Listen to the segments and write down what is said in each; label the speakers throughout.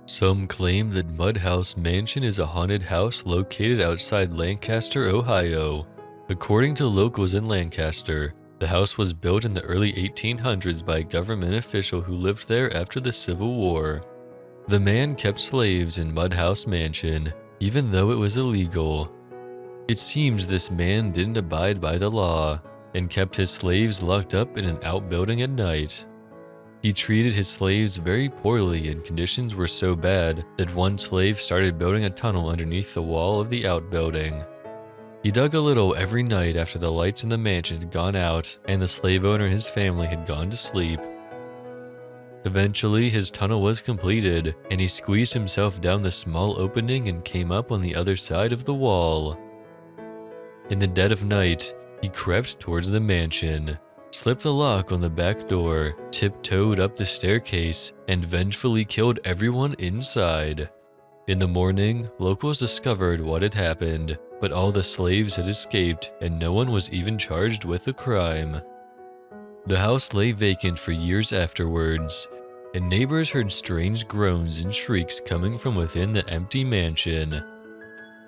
Speaker 1: Some claim that Mudhouse Mansion is a haunted house located outside Lancaster, Ohio. According to locals in Lancaster, the house was built in the early 1800s by a government official who lived there after the Civil War. The man kept slaves in Mudhouse Mansion, even though it was illegal. It seems this man didn't abide by the law and kept his slaves locked up in an outbuilding at night. He treated his slaves very poorly, and conditions were so bad that one slave started building a tunnel underneath the wall of the outbuilding. He dug a little every night after the lights in the mansion had gone out and the slave owner and his family had gone to sleep. Eventually, his tunnel was completed, and he squeezed himself down the small opening and came up on the other side of the wall. In the dead of night, he crept towards the mansion, slipped the lock on the back door, tiptoed up the staircase, and vengefully killed everyone inside. In the morning, locals discovered what had happened, but all the slaves had escaped and no one was even charged with the crime. The house lay vacant for years afterwards, and neighbors heard strange groans and shrieks coming from within the empty mansion.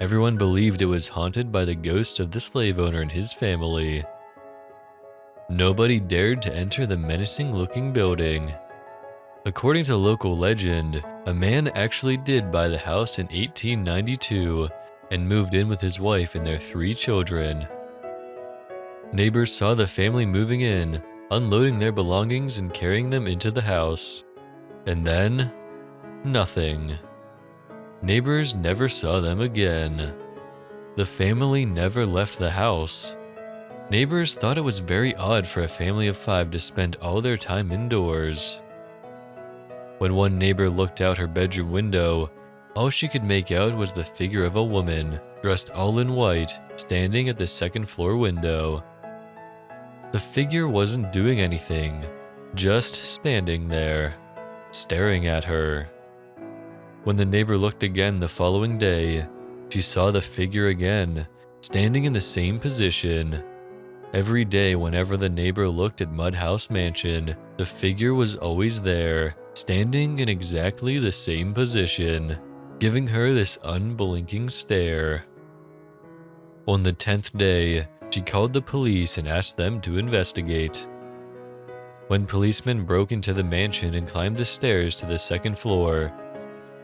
Speaker 1: Everyone believed it was haunted by the ghost of the slave owner and his family. Nobody dared to enter the menacing-looking building. According to local legend, a man actually did buy the house in 1892 and moved in with his wife and their 3 children. Neighbors saw the family moving in, unloading their belongings and carrying them into the house. And then, nothing. Neighbors never saw them again. The family never left the house. Neighbors thought it was very odd for a family of 5 to spend all their time indoors. When one neighbor looked out her bedroom window, all she could make out was the figure of a woman, dressed all in white, standing at the second-floor window. The figure wasn't doing anything, just standing there, staring at her. When the neighbor looked again the following day, she saw the figure again, standing in the same position. Every day whenever the neighbor looked at Mudhouse Mansion, the figure was always there, standing in exactly the same position, giving her this unblinking stare. On the 10th day, she called the police and asked them to investigate. When policemen broke into the mansion and climbed the stairs to the second floor,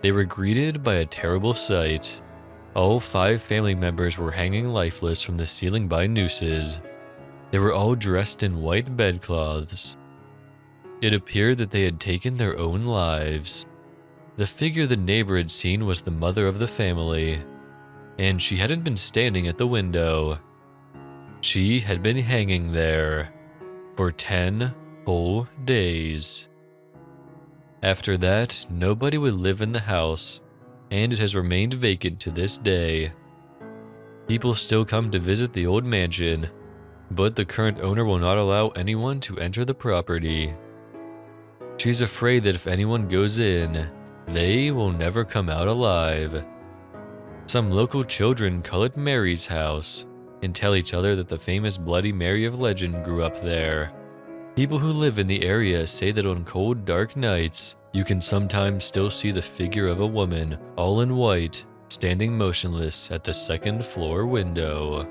Speaker 1: they were greeted by a terrible sight. All 5 family members were hanging lifeless from the ceiling by nooses. They were all dressed in white bedcloths. It appeared that they had taken their own lives. The figure the neighbor had seen was the mother of the family, and she hadn't been standing at the window. She had been hanging there for 10 whole days. After that, nobody would live in the house, and it has remained vacant to this day. People still come to visit the old mansion, but the current owner will not allow anyone to enter the property. She's afraid that if anyone goes in, they will never come out alive. Some local children call it Mary's house and tell each other that the famous Bloody Mary of legend grew up there. People who live in the area say that on cold, dark nights, you can sometimes still see the figure of a woman, all in white, standing motionless at the second-floor window.